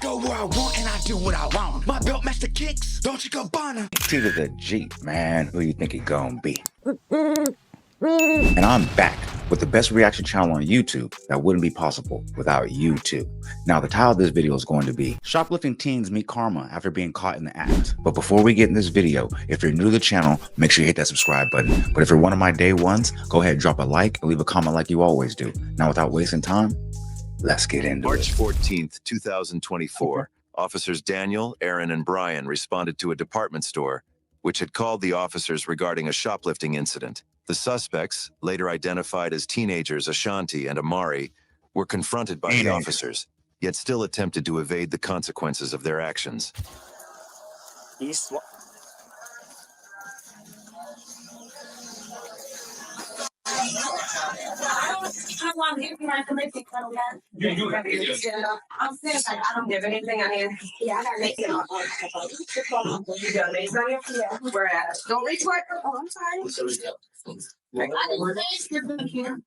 go where I want and I do what I want. My belt match the kicks, don't you go Bonner. See to the Jeep, man. Who you think it gonna be? And I'm back with the best reaction channel on YouTube that wouldn't be possible without YouTube. Now, the title of this video is going to be Shoplifting Teens Meet Karma After Being Caught in the Act. But before we get in this video, if you're new to the channel, make sure you hit that subscribe button. But if you're one of my day ones, go ahead, drop a like and leave a comment like you always do. Now, without wasting time, let's get into March it. 14th, 2024, officers Daniel, Aaron, and Brian responded to a department store, which had called the officers regarding a shoplifting incident. The suspects, later identified as teenagers Ashanti and Amari, were confronted by the officers, yet still attempted to evade the consequences of their actions. I'm saying, like, I don't give anything on here. Yeah, I gotta make it off. You got mace on you? Yeah. Where at? Don't reach for it. Oh, I'm sorry. I didn't here.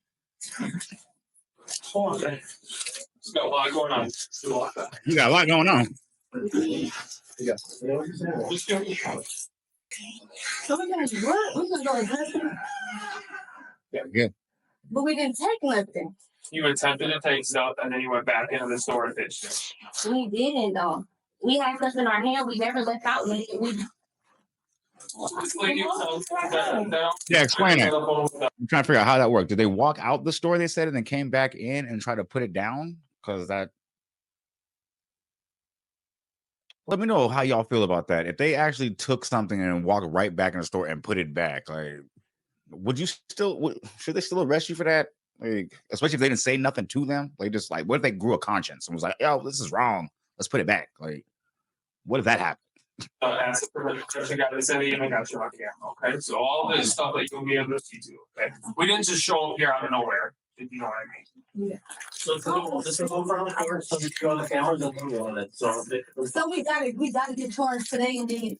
Hold on, man. There's got a lot going on. You got a lot going on. Yeah, good. But we didn't take nothing. You attempted to take stuff and then you went back into the store and ditched it. We didn't though. We had stuff in our hand. We never left out with it. Yeah, explain it. I'm trying to figure out how that worked. Did they walk out the store, they said, and then came back in and try to put it down? Because that... Let me know how y'all feel about that. If they actually took something and walked right back in the store and put it back, like, would you still... should they still arrest you for that? Like, especially if they didn't say nothing to them. Like, just like, what if they grew a conscience and was like, yo, this is wrong, let's put it back? Like, what if that happened? Ask the permission guy to send it, and got you on camera. Okay, so all this stuff that you'll be able to see too. Okay, we didn't just show up here out of nowhere. If you know what I mean. Yeah. So this is over on the camera, so you go on the camera, then you on it. So we gotta get charged today and then.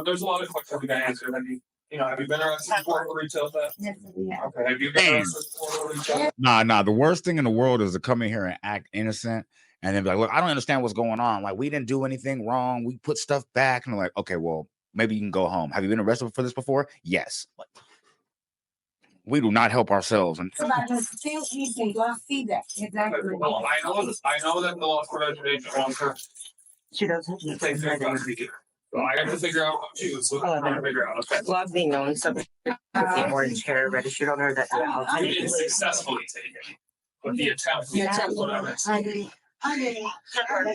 There's a lot of questions we gotta answer. Have you been arrested for retail theft? Yes, yeah. Okay, have you been arrested for retail? Nah. The worst thing in the world is to come in here and act innocent and then be like, look, I don't understand what's going on. Like, we didn't do anything wrong. We put stuff back. And they're like, okay, well, maybe you can go home. Have you been arrested for this before? Yes. Like, we do not help ourselves. And Still easy. Go see that. Exactly. Well, I know that the law for vegetation officer. She doesn't. Takes their time to do. So I have to figure out what you. So I'm trying to figure out. Okay. Well, I've been known something. Orange hair registered on her that. You didn't successfully take it, but the attempt. Whatever. I did. Right,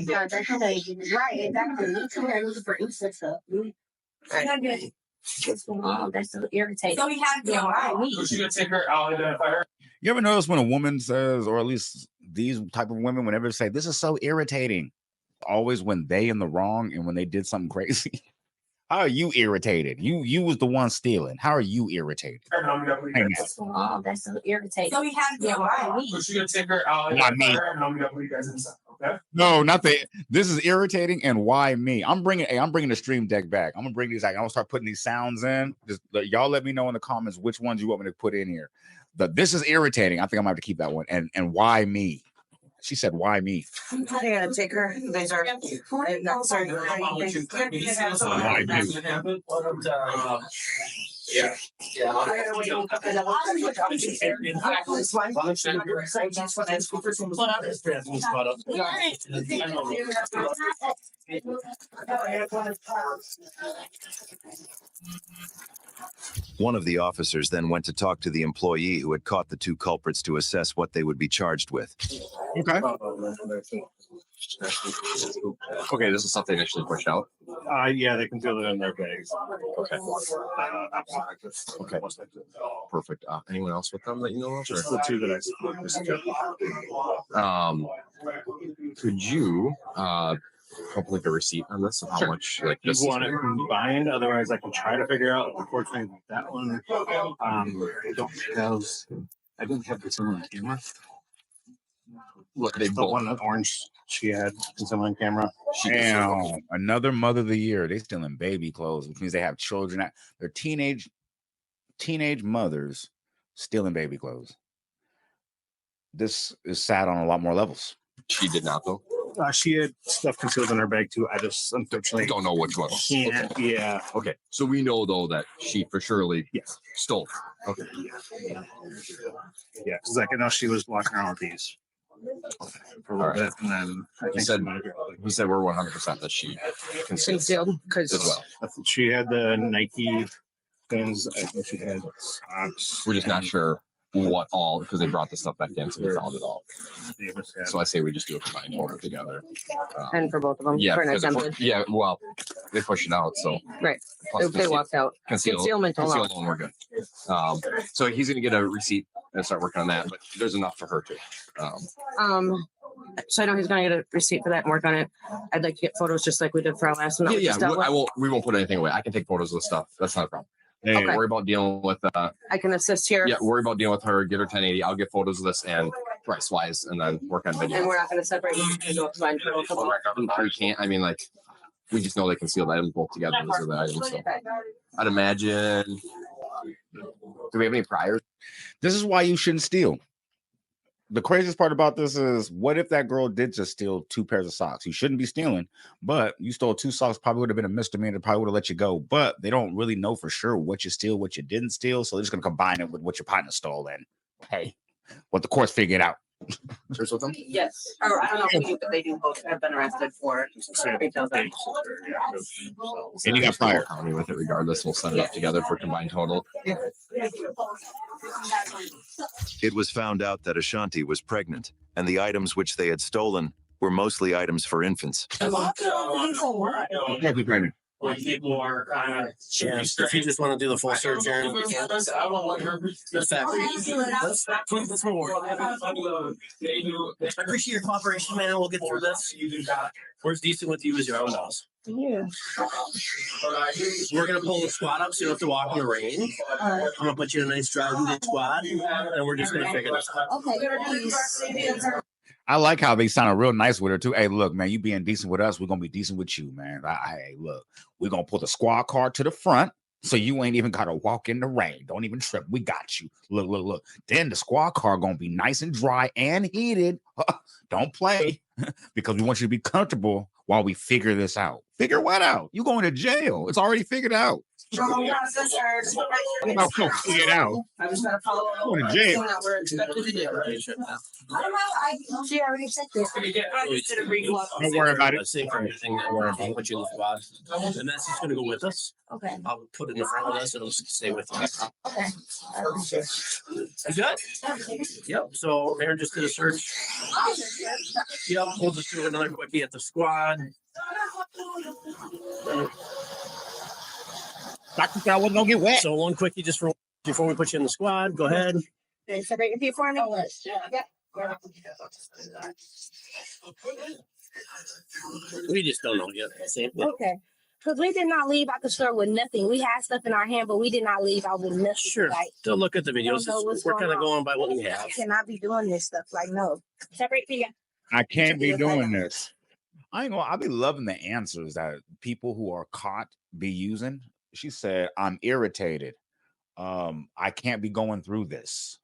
exactly. Right. That's so irritating. So we have to be So she gonna take her out, identify her. you ever notice when a woman says, or at least these type of women, whenever they say, this is so irritating, always when they in the wrong and when they did something crazy. How are you irritated? You was the one stealing. How are you irritated? That's so irritating. So we have to be So she gonna take her out, Why me? Okay. No, not the. This is irritating, and why me? I'm bringing the stream deck back. I'm gonna bring these. I'm gonna start putting these sounds in. Just y'all let me know in the comments which ones you want me to put in here. This is irritating. I think I'm gonna have to keep that one. And why me? She said, why me? I gotta take her. These are not sorry. Why me? Yeah. One of the officers then went to talk to the employee who had caught the two culprits to assess what they would be charged with. Okay. Okay, this is something actually pushed out. Yeah, they can feel it in their bags. Okay. Okay. Perfect. Anyone else with them that you know of? Just the two that I saw. Could you help like a receipt on this of how much like You this want it combined, otherwise I can try to figure out. Unfortunately, that one I didn't have this on camera. Look, they The both. one orange she had on camera. Damn, another mother of the year. They stealing baby clothes, which means they have children. They're teenage mothers stealing baby clothes. This is sad on a lot more levels. She did not though. She had stuff concealed in her bag too. I just unfortunately Don't know which one. can't. Okay. Yeah. Okay. So we know though that she for surely Yes. stole. Okay. Yeah. Because like I know she was walking around with these for a little bit, and then I think said- she might have grabbed, We said we're 100% that she concealed Concealed, because as well. like, she had the Nike things. I think she had socks. We're just not sure what all because they brought the stuff back in, so we found it all. Davis had. So I say we just do a combined order together. and for both of them, Yeah, for an because if attempted. yeah. Well, they push it out, so Right. plus They walked out. Concealment conceal alone. alone, we're good. So he's gonna get a receipt and start working on that, but there's enough for her too. So I know he's gonna get a receipt for that and work on it. I'd like to get photos just like we did for our last one. that we just dealt with. We won't put anything away. I can take photos of the stuff. That's not a problem. Hey, Okay. Worry about dealing with I can assist here. yeah, worry about dealing with her, get her 1080. I'll get photos of this and price wise and then work on video. And we're not gonna separate them. We do a combined photo for both. We can't, I mean, like, we just know they concealed items both together. Those are the items. So I'd imagine. Do we have any priors? this is why you shouldn't steal. The craziest part about this is, what if that girl did just steal 2 pairs of socks? You shouldn't be stealing, but you stole 2 socks, probably would have been a misdemeanor, probably would have let you go. But they don't really know for sure what you steal, what you didn't steal. So they're just going to combine it with what your partner stole. And hey, what the courts figured out. Cheers with them? Yes, or I don't know if we do, but they do both have been arrested for retail theft. And you got prior. County with it regardless. We'll set it up together for combined total. It was found out that Ashanti was pregnant, and the items which they had stolen were mostly items for infants. Can't be pregnant. When people are kind of. Yeah, if you just want to do the full search, Aaron, we can. That's fact. Let's move forward. I appreciate your cooperation, man. We'll get through this. Where's decent with you is your own house. Yeah. We're gonna pull the squad up so you don't have to walk in the rain. I'm gonna put you in a nice driving good squad, and we're just gonna figure this out. Okay. I like how they sounded real nice with her too. Hey, look, man, you being decent with us, we're gonna be decent with you, man. Hey, look, we're gonna pull the squad car to the front, so you ain't even gotta walk in the rain. Don't even trip. We got you. Look. Then the squad car gonna be nice and dry and heated. Don't play, because we want you to be comfortable while we figure this out. Figure what out? You going to jail? It's already figured out. Figure it out. I just gotta follow up. Going to jail. That we're expected to do. I don't know. She already said this. I should have re-blocked. Don't worry about it. Same for everything that we're gonna put you in the squad, and that's just gonna go with us. Okay. I'll put it in the front with us, and it'll stay with us. Okay. You good? Yep. So Aaron just did a search. Yep. We'll just do another quickie at the squad. Dr. Star wasn't gonna get wet. So one quickie just for before we put you in the squad. Go ahead. Separate your feet for me. Yep. We just don't know yet. Same thing. Okay. Because we did not leave out the store with nothing. We had stuff in our hand, but we did not leave out with nothing. Sure. Like, Still look at the videos. know what's We're going kind of on. going by what we have. we cannot be doing this stuff. Like, no. Separate feet. I can't be doing this. I ain't gonna. I be loving the answers that people who are caught be using. She said, "I'm irritated. I can't be going through this."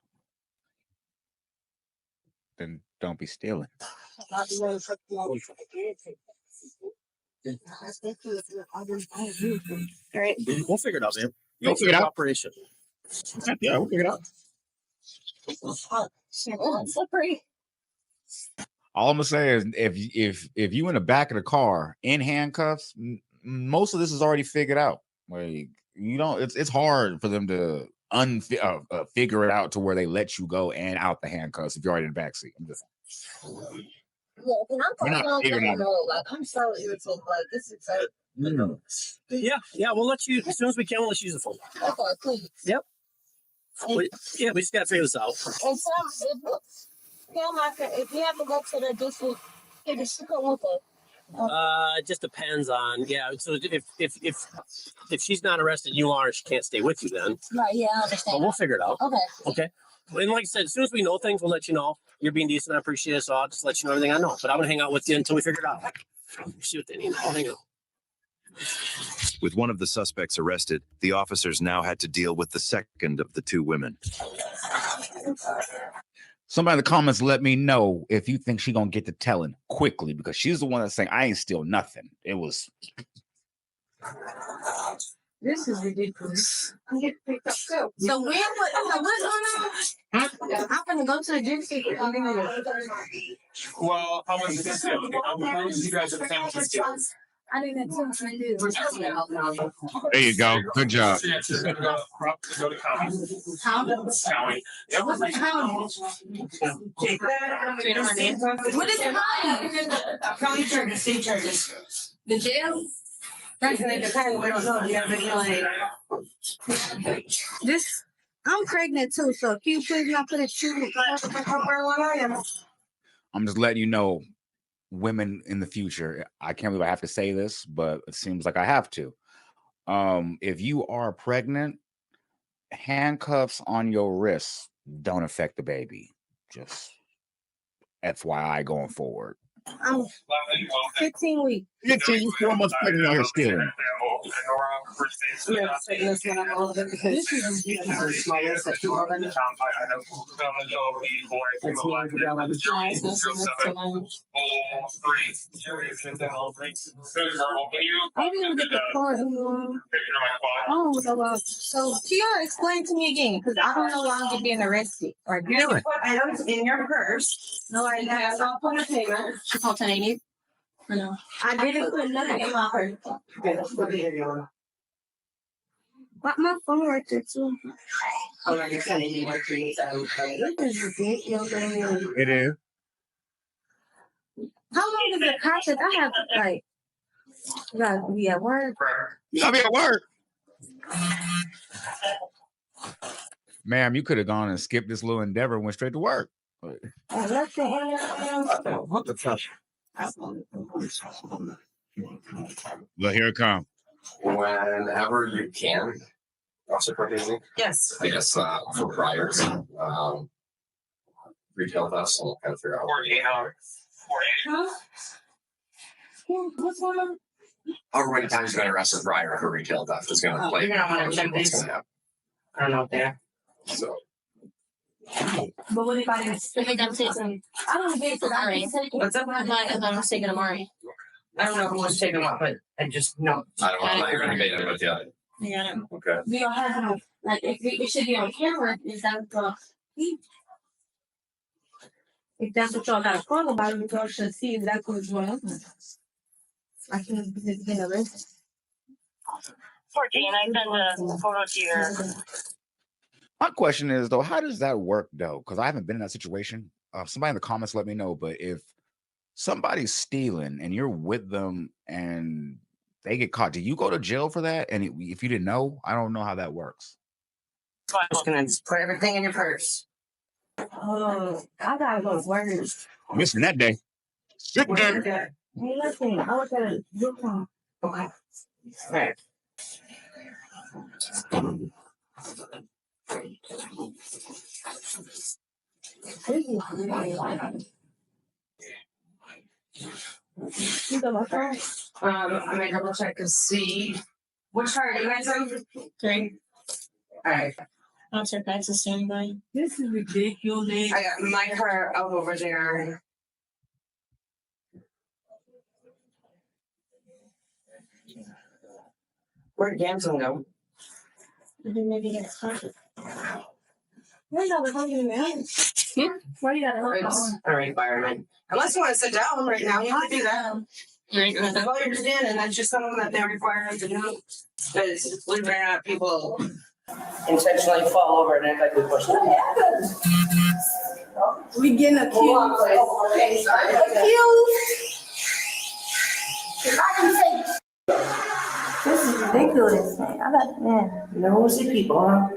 Then don't be stealing. All right. We'll figure it out, man. We'll figure it out. Operation. Yeah, we'll figure it out. Slippery. All I'm gonna say is, if you in the back of the car in handcuffs, most of this is already figured out. Like, you don't. It's hard for them to figure it out to where they let you go and out the handcuffs if you're already in the back seat. I'm just, Look, and We're not figuring out. like, I'm so irritated. Like, this is so. Yeah, we'll let you as soon as we can. We'll let you use the phone. Okay, please. Yep. We just gotta figure this out. And if you have to go to the district, you just come with it. It just depends on So if she's not arrested, you are. She can't stay with you then. Right, yeah, I But understand. we'll figure it out. Okay. Okay. And like I said, as soon as we know things, we'll let you know. You're being decent. I appreciate it. So I'll just let you know everything I know. But I'm gonna hang out with you until we figure it out. See what they need. I'll hang out. With one of the suspects arrested, the officers now had to deal with the second of the 2 women. Somebody in the comments, let me know if you think she's gonna get to telling quickly, because she's the one that's saying I ain't steal nothing. It was. This is ridiculous. I'm getting picked up too. So what's going on? I'm gonna go to the gym. Well, how much is this? How much you guys are paying to steal? I didn't have time to do. There you go. Good job. Yeah, it's just gonna go to county. County. Yep. What is it? County charges, state charges. The jail? That's an independent. We don't know. You have any like this. I'm pregnant too, so if you please not put a shoe I'm just letting you know, women in the future. I can't believe I have to say this, but it seems like I have to. If you are pregnant, handcuffs on your wrists don't affect the baby. Just FYI going forward. I'm 15 weeks. 15, 4 months pregnant out here stealing. I didn't get the card. Oh, so Kiara, explain to me again, because I don't know why I'm getting arrested. Or you put items in your purse. No, I didn't. I saw on the payment. She called 1080. No, I didn't put nothing in my purse. What my phone right there too? Oh, you're sending me my create. It is. How long is the process? I have like, gotta be at work. You gotta be at work. Ma'am, you could have gone and skipped this little endeavor and went straight to work. What the fuck? Look, here it comes. Whenever you can. Also for Disney. Yes. I guess for priors. Retail thefts, I'll kind of figure out. 48 hours. 48. What's going on? However many times you've been arrested prior for retail theft is going to play. You're gonna want to check what's this. gonna happen. I don't know if they're. So But what if I didn't think I'm taking? I don't get to that. What's up? I thought I'm taking Amari. I don't know who was taking what, but I just know. I don't want to let you debate it, but yeah. Yeah. Okay. We don't have enough. Like if it should be on camera, is that the? If that's what y'all got to call about, we y'all should see exactly what's going on. I can get arrested. 14. I sent a photo to your. My question is though, how does that work though? Because I haven't been in that situation. Somebody in the comments let me know. But if somebody's stealing and you're with them and they get caught, do you go to jail for that? And if you didn't know, I don't know how that works. I'm just gonna put everything in your purse. Oh, I gotta go to work. Missing that day. Sit down. Hey, listen, I was at a good time. Okay. All right. You got my phone? I'm gonna double check to see which card you guys are. Okay. All right. I'm surprised to stand by. This is ridiculous. I got my car out over there. Where'd Gamson go? Maybe get started. Why you got a hug in the Why you got a hug? All right, fireman. Unless you want to sit down right now, you have to do that. While you're standing, that's just something that they require us to do. Because believe it or not, people intentionally fall over and act like we pushed them. We getting accused. This is ridiculous, man. I got, man, nosy people, huh?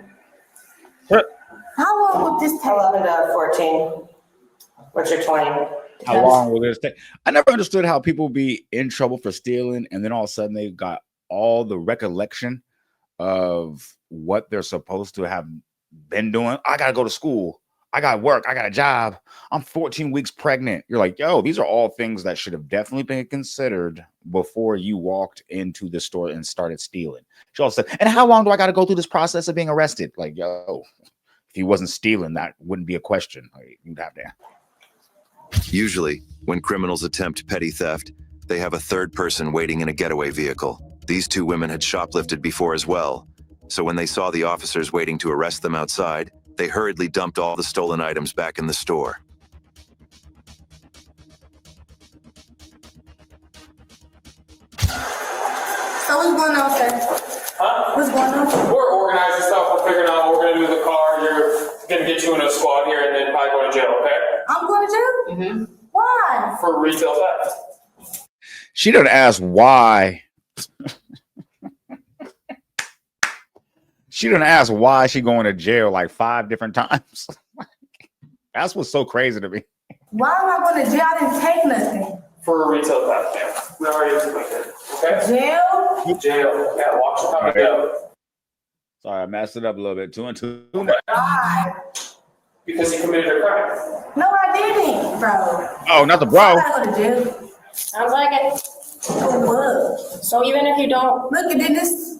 How long would this take? 11 to 14. What's your 20? How long will this take? I never understood how people be in trouble for stealing and then all of a sudden they got all the recollection of what they're supposed to have been doing. I gotta go to school. I got work. I got a job. I'm 14 weeks pregnant. You're like, yo, these are all things that should have definitely been considered before you walked into the store and started stealing. She also said, and how long do I got to go through this process of being arrested? Like, yo, If he wasn't stealing, that wouldn't be a question. Like, you'd have to. Usually, when criminals attempt petty theft, they have a third person waiting in a getaway vehicle. These two women had shoplifted before as well, so when they saw the officers waiting to arrest them outside, they hurriedly dumped all the stolen items back in the store. So what's going on, sir? Huh? What's going on? We're organizing stuff. We're figuring out what we're gonna do with the car. You're gonna get you in a squad here and then probably go to jail, okay? I'm going to jail? Mm-hmm. Why? For retail theft. She done asked why. She done asked why she going to jail like 5 different times. That's what's so crazy to me. Why am I going to jail? I didn't take nothing. For retail theft, yeah. We already explained it, okay? Jail? Jail. Yeah, watch your time jail. Sorry, I messed it up a little bit. 2 and 2. Why? Because you committed a crime. No, I didn't, bro. Oh, not the I bro. gotta go to jail. Sounds like it. For what? So even if you don't, Look at this.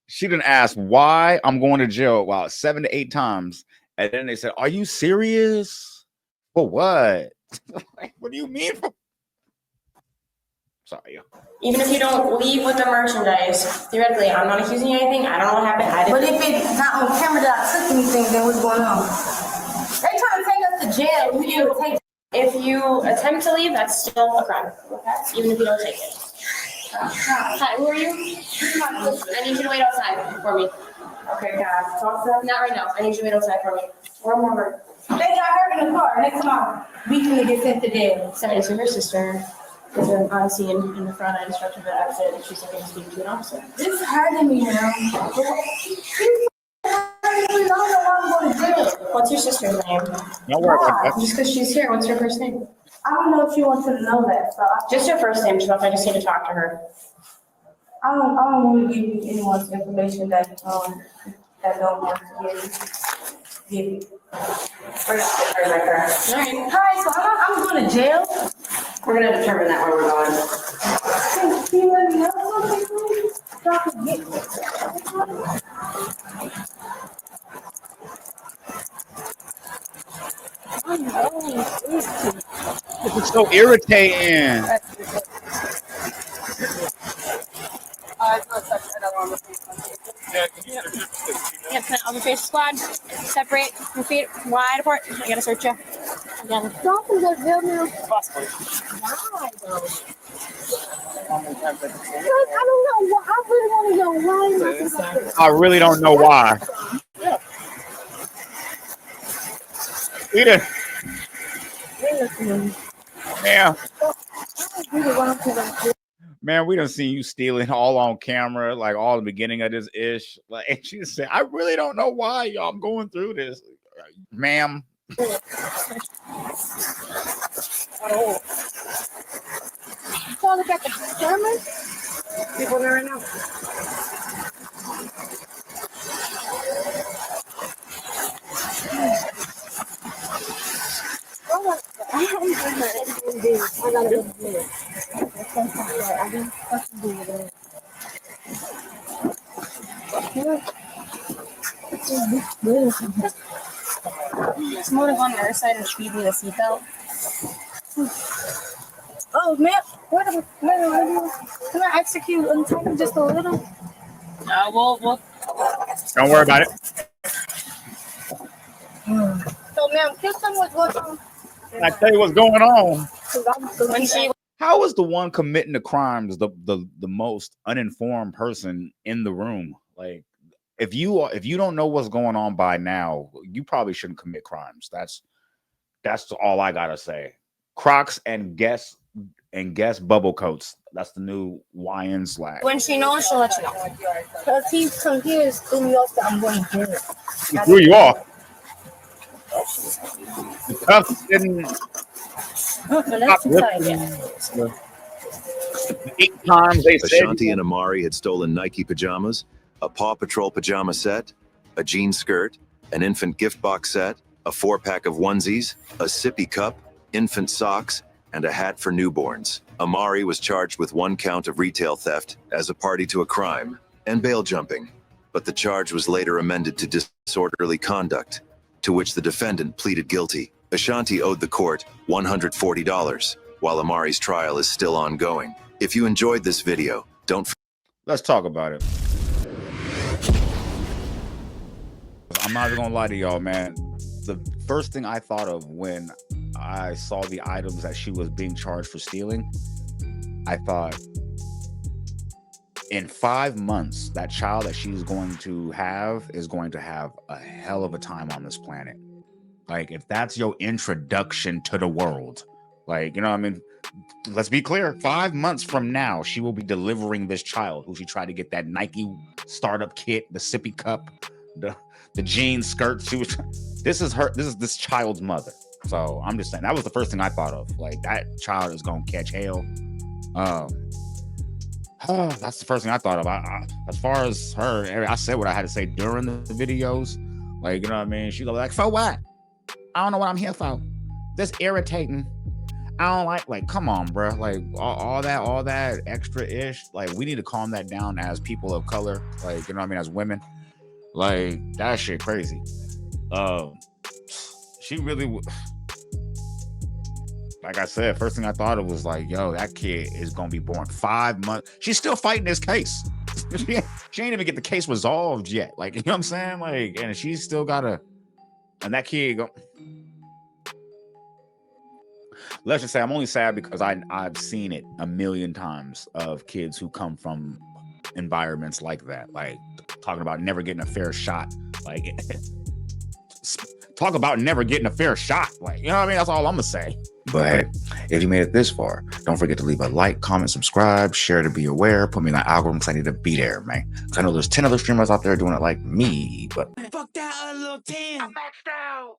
She done asked why I'm going to jail 7 to 8 times. And then they said, are you serious? For what? Like, what do you mean? Sorry. even if you don't leave with the merchandise, theoretically, I'm not accusing you of anything. I don't know what happened. I didn't. But if it's not on camera that I took anything, then what's going on? They trying to take us to jail. We didn't take. If you attempt to leave, that's still a crime, even if you don't take it. Hi, who are you? I need you to wait outside for me. Okay, can I talk to them? Not right now. I need you to wait outside for me. One more. They got hurt in the car. Next time, we can get sent to jail. Sorry, so her sister is on scene in the front. I instructed her to exit, and she's looking to speak to an officer. This is hurting me now. I don't know why I'm going to jail. What's your sister's name? Don't worry about that. Just because she's here, what's her first name? I don't know if she wants to know that. So Just her first name, Shelf. I just need to talk to her. I don't want to give you anyone's information that don't want to give you. All right. Hi, so I'm going to jail. We're gonna determine that where we're going. Can you let me know something, please? So I can get It's so irritating. Yep, I'll be face squad. Separate your feet wide apart. I gotta search you. Again. Dolphins are jail now. Possibly. Why though? Because I don't know. I really want to know why. I really don't know why. We done, man, we done seen you stealing all on camera, like all the beginning of this ish. Like, and she said, I really don't know why y'all I'm going through this, ma'am. So look at the camera. People there right now. I gotta go to bed. There's motive on the other side and feed me the seatbelt. Oh man, wait a minute. Can I execute until just a little? We'll. Don't worry about it. So ma'am, can someone what's going on? I tell you what's going on. When she How is the one committing the crimes the most uninformed person in the room? Like, if you don't know what's going on by now, you probably shouldn't commit crimes. That's all I gotta say. Crocs and Guess bubble coats. That's the new YN slack. when she knows, she'll let you know. Because he's come here is threw me off that I'm going to jail. Who you are? The cuffs didn't. But let's try again. 8 times they said. Ashanti and Amari had stolen Nike pajamas, a Paw Patrol pajama set, a jean skirt, an infant gift box set, a 4-pack of onesies, a sippy cup, infant socks, and a hat for newborns. Amari was charged with 1 count of retail theft as a party to a crime and bail jumping. but the charge was later amended to disorderly conduct, to which the defendant pleaded guilty. Ashanti owed the court $140, while Amari's trial is still ongoing. If you enjoyed this video, let's talk about it. I'm not even gonna lie to y'all, man. The first thing I thought of when I saw the items that she was being charged for stealing, I thought, in 5 months, that child that she's going to have is going to have a hell of a time on this planet. Like, if that's your introduction to the world, like, you know what I mean? Let's be clear, 5 months from now, she will be delivering this child who she tried to get that Nike startup kit, the sippy cup, the jean skirt. This is this child's mother. So I'm just saying, that was the first thing I thought of. Like, that child is gonna catch hell. That's the first thing I thought of. As far as her, I said what I had to say during the videos. Like, you know what I mean? She was like, for what? I don't know what I'm here for. This irritating. I don't like, come on, bro. Like, all that extra ish. Like, we need to calm that down as people of color. Like, you know what I mean? As women. Like, that shit crazy. She really like I said, first thing I thought of was like, yo, that kid is gonna be born 5 months. She's still fighting this case. She ain't even get the case resolved yet. Like, you know what I'm saying? Like, and she's still gotta, and that kid go. Let's just say I'm only sad because I've seen it a million times of kids who come from environments like that, like talking about never getting a fair shot. Like, talk about never getting a fair shot. Like, you know what I mean? That's all I'm gonna say. But hey, if you made it this far, don't forget to leave a like, comment, subscribe, share to be aware, put me in the algorithm because I need to be there, man. Because I know there's 10 other streamers out there doing it like me, but fuck that little 10. I'm maxed out.